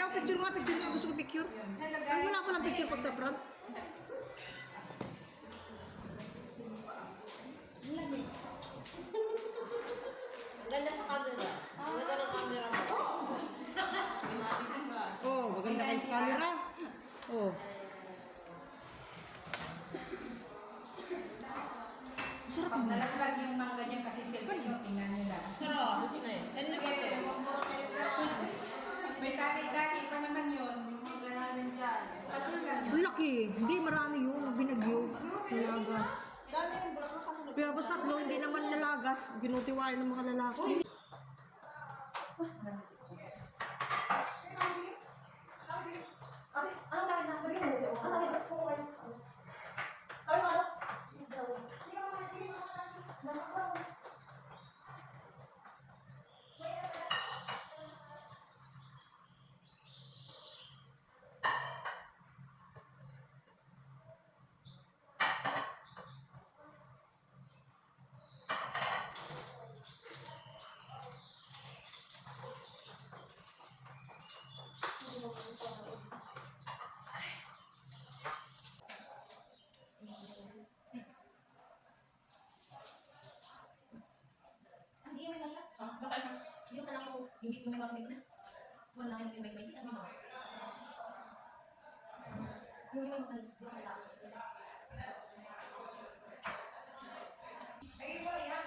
Daw, picture nga. Gusto ko picture. Ay, wala ko lang picture pag sa front. Ang ganda sa camera. Ang ganda ng camera mo. Oh, maganda kayo sa camera. Oh. Sarap Pag mo. nalaglag yung mga ganyan kasi selfie yung tingnan nila. Sarap. Gusto na yun. Ano na kayo? May dati pa naman yun. Yung mga ganarin dyan. At yung ganyan. Ang laki. Hindi, marami yun. Binagyo. Nalagas. Dami yung bulak na kasunod. Pero basta tatlo, hindi naman nalagas. Ginutiwala ng mga lalaki. Ano tayo na? Sabi mo siya. Ano tayo? Oo, kayo. Tayo ano? Hindi may nalak. Baka yung anak ko, yung may mga dito. Wala lang yung may ano ba? Yung may mga dito sa laki. Ay, iba yan.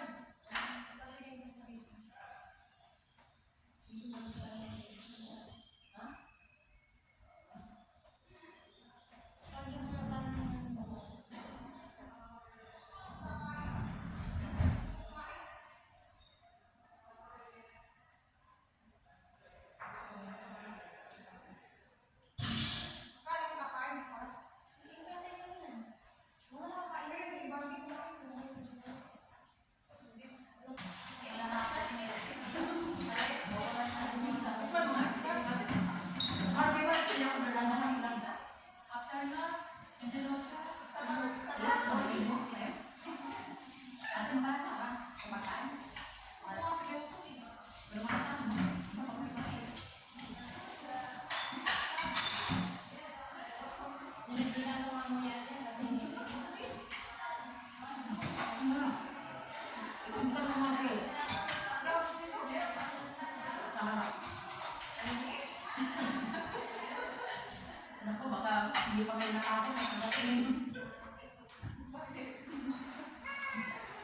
Naku, baka hindi pa kayo nakakot.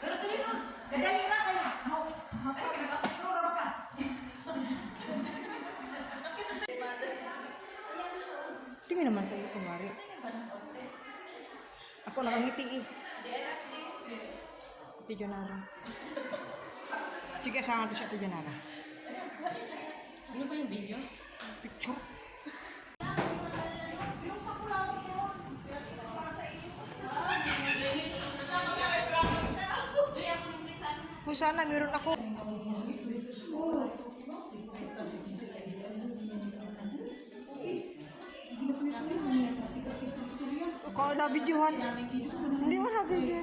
Pero sabi mo, dadali na kayo. Ay, nagkasapuro ba ka? Tingin naman tayo, kumari. Ako nakangiti eh. Ito Jonara. Sige, saan natin siya ito Jonara? Ano ba yung video? Picture. Kung sana meron ako. Kung wala videohan. Hindi wala video.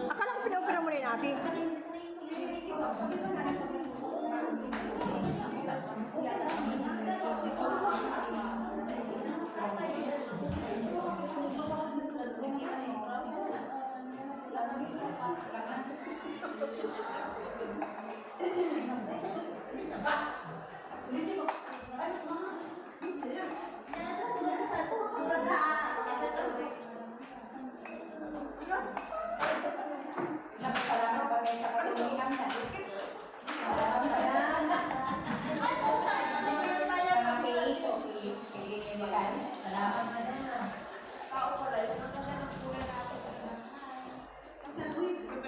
Akala ko pinaopera mo rin natin.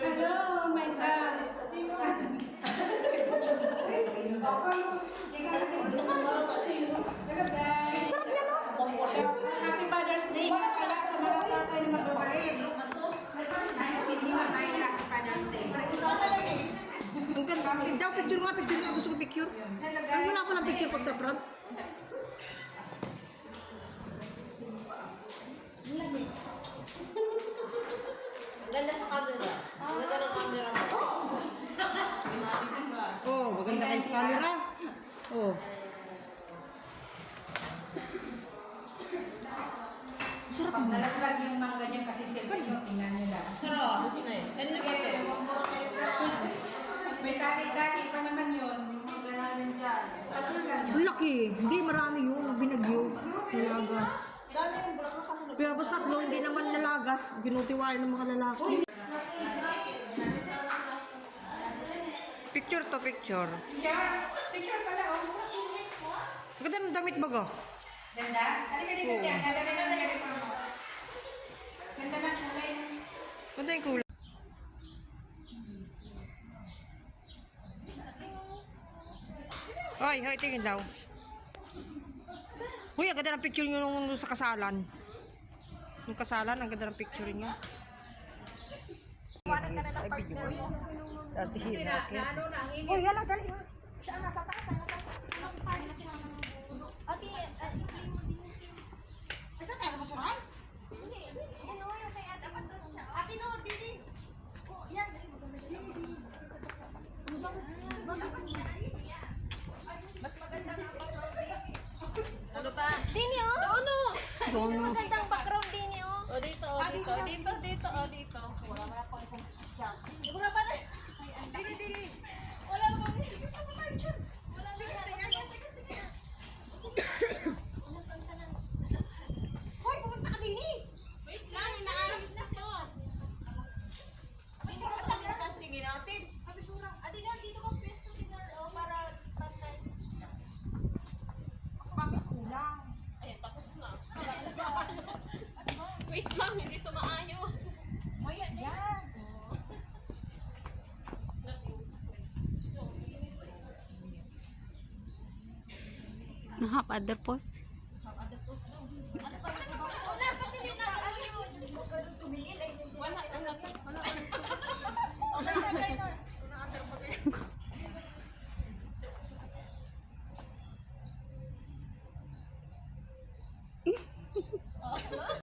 Hello, my son. Happy Father's Day pala sa mga tatay na magbabae. Ay, hindi mamayin Happy Father's Day. Ang ganda. daw, picture nga, picture nga. Gusto ko picture. Ay, wala palang picture pag sa front. Ang ganda sa camera. Ang ganda ng camera mo. Oh, maganda kayo sa camera. Oh. Sarap Pag mo. nalaglag yung mga ganyan kasi selfie nyo, tingnan nyo lang. Sarap. Gusto na eh. Ano na kasi? May dati pa naman yun. Yung mga ganalan dyan. Tatlo lang yun. Ang laki. Hindi, marami yun. Binagyo. Nalagas. Pero basta tatlo, hindi naman nalagas. Ginutiwain ng mga lalaki. Picture to picture. Yeah, picture pala oh. Ganda ng damit baga. Ganda? Halika dito Oo. niya. Ganda na talaga sa mga. Ganda ng kulay. Ganda yung kulay. Hoy, hoy, tingin daw. Uy, ang ganda ng picture nyo nung sa kasalan. Yung kasalan, ang ganda ng picture nyo. Ay, video mo. Dati hinakit. Uy, yala, dali. Siya nasa taas. Nasa taas. Ate, i-play mo din. Ay, saan tayo sa basuran? Hindi, ano yung kay ate? Dapat doon siya. Ate, no, dili. Oh, yan. Mas maganda nga ano pa? Dini, oh! Dono! Dono. Mas magandang background, Dini, oh! O dito, o dito, dito, dito, o dito. Wala pa na. Dili, dili. Wala pa na. Wala Sige, pa na. yan, sige, sige. Nasaan ka na? Hoy, pumunta ka dini. Wait lang, inaayos na to. Hindi ka sabi na tingin natin. Sabi surang. Ate, dito ka pwesto dinner, oh, para pantay. Bakit kulang? Ayan, tapos na. Wait lang, hindi to maayos. Maya, yan. Nahap other post. Ada post daw. Ano pa